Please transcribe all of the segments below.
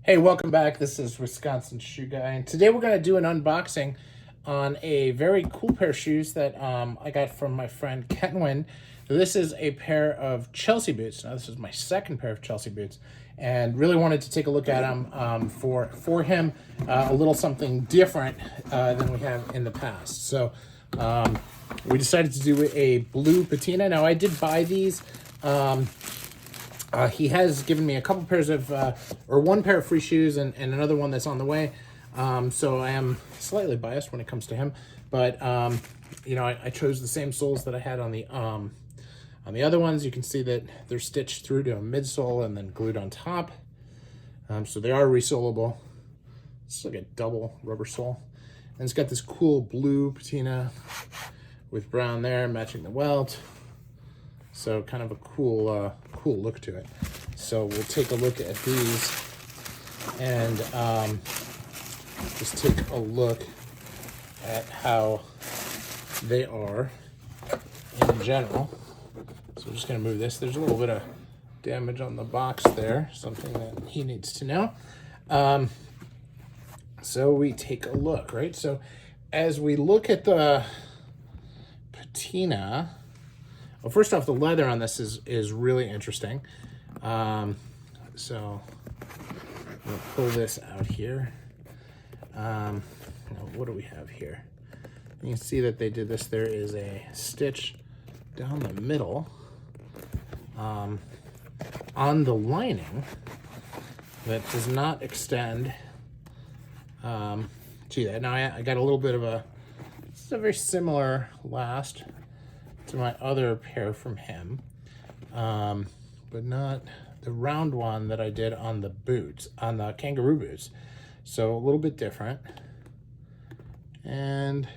Hey, welcome back. This is Wisconsin Shoe Guy, and today we're going to do an unboxing on a very cool pair of shoes that I got from my friend Kenwin. This is a pair of Chelsea boots. Now, this is my second pair of Chelsea boots, and really wanted to take a look at them for him, a little something different than we have in the past. So we decided to do a blue patina. Now, I did buy these. He has given me a couple pairs of, or one pair of free shoes and another one that's on the way. So I am slightly biased when it comes to him, but you know, I chose the same soles that I had on the other ones. You can see that they're stitched through to a midsole and then glued on top. So they are resolable. It's like a double rubber sole, and it's got this cool blue patina with brown there matching the welt. So kind of a cool look to it. So we'll take a look at these and just take a look at how they are in general. So we're just gonna move this. There's a little bit of damage on the box there, something that he needs to know. So we take a look, right? So as we look at the patina, well, first off, the leather on this is really interesting. So I'm gonna pull this out here. Now what do we have here? You can see that they did this. There is a stitch down the middle on the lining that does not extend to that. Now I got a little bit of it's a very similar last to my other pair from him, but not the round one that I did on the boots, on the kangaroo boots. So a little bit different. And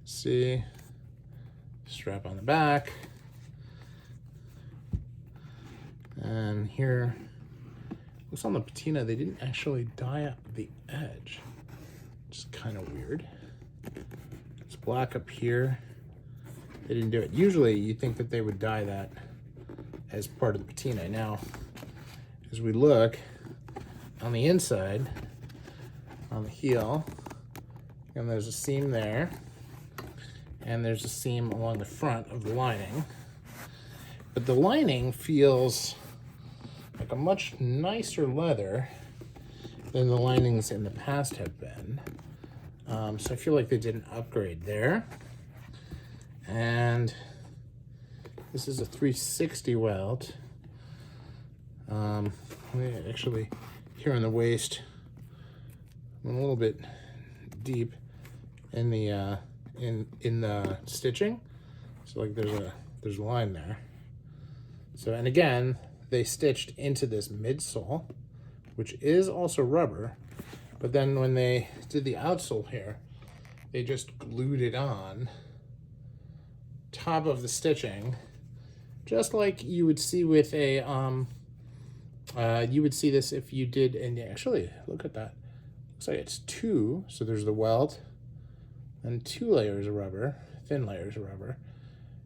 see, strap on the back. And here, looks on the patina, they didn't actually dye up the edge, which is kind of weird. It's black up here. They didn't do it. Usually you think that they would dye that as part of the patina. Now, as we look on the inside, on the heel, and there's a seam there, and there's a seam along the front of the lining. But the lining feels like a much nicer leather than the linings in the past have been. So I feel like they did an upgrade there. And this is a 360 welt. Actually, here on the waist, I'm a little bit deep in the in the stitching. So like there's a line there. So, and again, they stitched into this midsole, which is also rubber, but then when they did the outsole here, they just glued it on top of the stitching, just like you would see with a you would see this if you did. And actually, look at that, looks like it's two. So there's the welt and 2 layers of rubber, thin layers of rubber,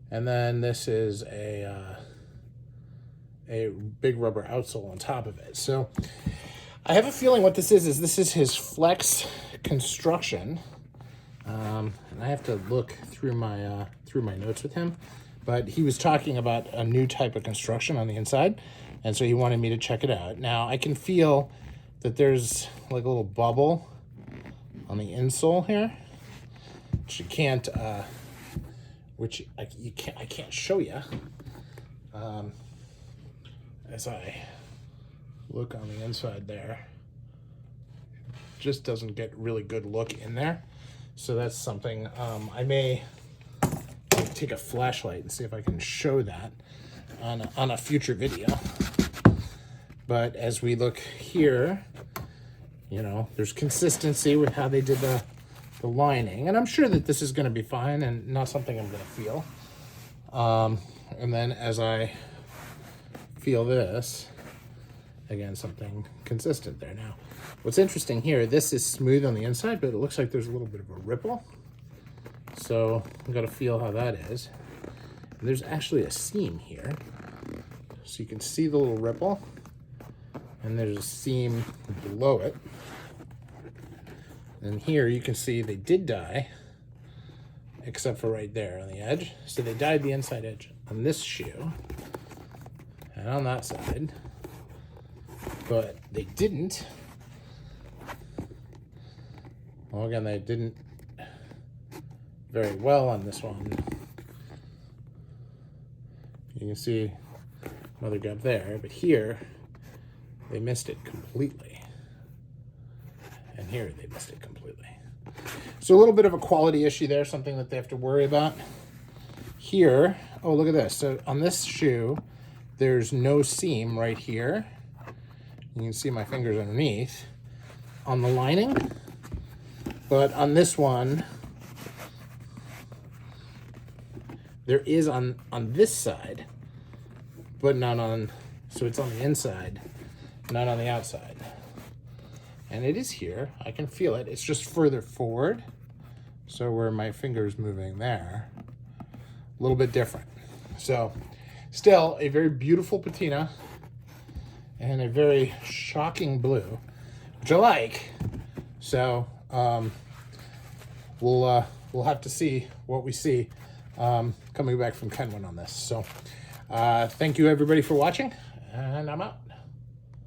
and then this is a big rubber outsole on top of it. So I have a feeling what this is this is his flex construction. And I have to look through my notes with him, but he was talking about a new type of construction on the inside, and so he wanted me to check it out. Now I can feel that there's like a little bubble on the insole here, which you can't, I can't show you. As I look on the inside there, just doesn't get really good look in there. So that's something I may take a flashlight and see if I can show that on a future video. But as we look here, you know, there's consistency with how they did the lining, and I'm sure that this is going to be fine and not something I'm going to feel. And then as I feel this, again, something consistent there. Now, what's interesting here, this is smooth on the inside, but it looks like there's a little bit of a ripple. So I've got to feel how that is. And there's actually a seam here. So you can see the little ripple. and there's a seam below it. And here you can see they did dye, except for right there on the edge. So they dyed the inside edge on this shoe and on that side, but they didn't. Well, again, they didn't very well on this one. You can see mother grub there, but here they missed it completely. And here they missed it completely. So a little bit of a quality issue there, something that they have to worry about. Here, oh, look at this. So on this shoe, there's no seam right here. You can see my fingers underneath on the lining. But on this one, there is on this side, but not on, so it's on the inside, not on the outside. And it is here, I can feel it. It's just further forward. So where my finger is moving there, a little bit different. So still a very beautiful patina and a very shocking blue, which I like. So we'll have to see what we see coming back from Kenwood on this. So thank you everybody for watching, and I'm out.